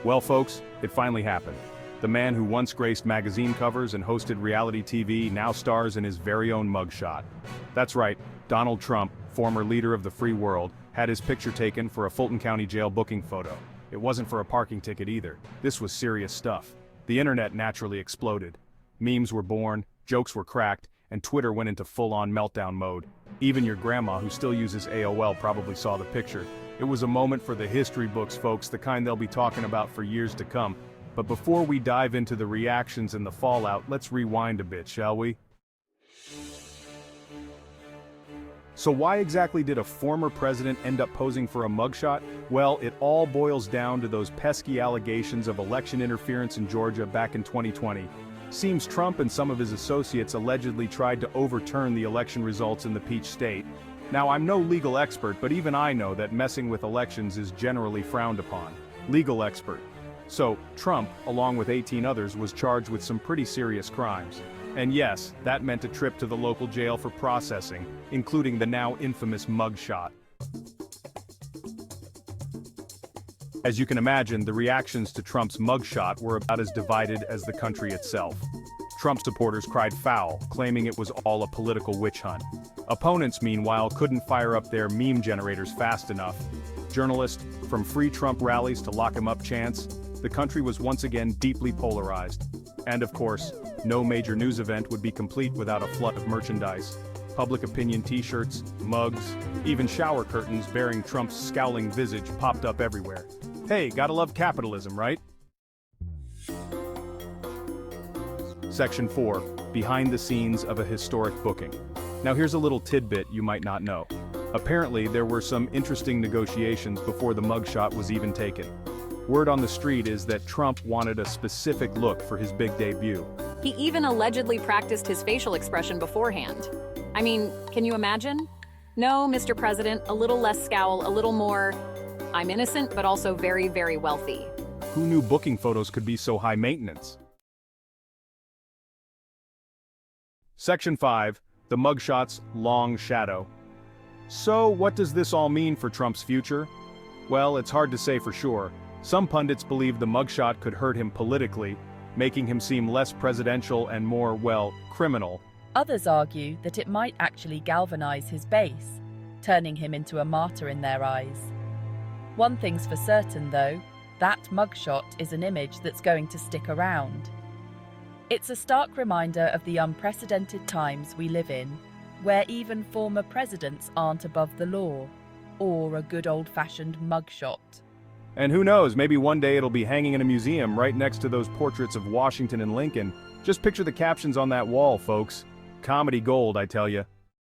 Well, folks, it finally happened. The man who once graced magazine covers and hosted reality TV now stars in his very own mugshot. That's right, Donald Trump, former leader of the free world, had his picture taken for a Fulton County jail booking photo. It wasn't for a parking ticket either. This was serious stuff. The internet naturally exploded. Memes were born, jokes were cracked, and Twitter went into full-on meltdown mode. Even your grandma, who still uses AOL, probably saw the picture. It was a moment for the history books, folks, the kind they'll be talking about for years to come. But before we dive into the reactions and the fallout, let's rewind a bit, shall we? So why exactly did a former president end up posing for a mugshot? Well, it all boils down to those pesky allegations of election interference in Georgia back in 2020. Seems Trump and some of his associates allegedly tried to overturn the election results in the Peach State. Now, I'm no legal expert, but even I know that messing with elections is generally frowned upon. Legal expert. So, Trump, along with 18 others, was charged with some pretty serious crimes. And yes, that meant a trip to the local jail for processing, including the now infamous mugshot. As you can imagine, the reactions to Trump's mugshot were about as divided as the country itself. Trump supporters cried foul, claiming it was all a political witch hunt. Opponents, meanwhile, couldn't fire up their meme generators fast enough. Journalists, from free Trump rallies to lock him up chants, the country was once again deeply polarized. And of course, no major news event would be complete without a flood of merchandise. Public opinion t-shirts, mugs, even shower curtains bearing Trump's scowling visage popped up everywhere. Hey, gotta love capitalism, right? Section 4. Behind the scenes of a historic booking. Now here's a little tidbit you might not know. Apparently, there were some interesting negotiations before the mugshot was even taken. Word on the street is that Trump wanted a specific look for his big debut. He even allegedly practiced his facial expression beforehand. I mean, can you imagine? No, Mr. President, a little less scowl, a little more, I'm innocent but also very, very wealthy. Who knew booking photos could be so high maintenance? Section 5. The mugshot's long shadow. So, what does this all mean for Trump's future? Well, it's hard to say for sure. Some pundits believe the mugshot could hurt him politically, making him seem less presidential and more, well, criminal. Others argue that it might actually galvanize his base, turning him into a martyr in their eyes. One thing's for certain, though, that mugshot is an image that's going to stick around. It's a stark reminder of the unprecedented times we live in, where even former presidents aren't above the law, or a good old-fashioned mugshot. And who knows, maybe one day it'll be hanging in a museum right next to those portraits of Washington and Lincoln. Just picture the captions on that wall, folks. Comedy gold, I tell you.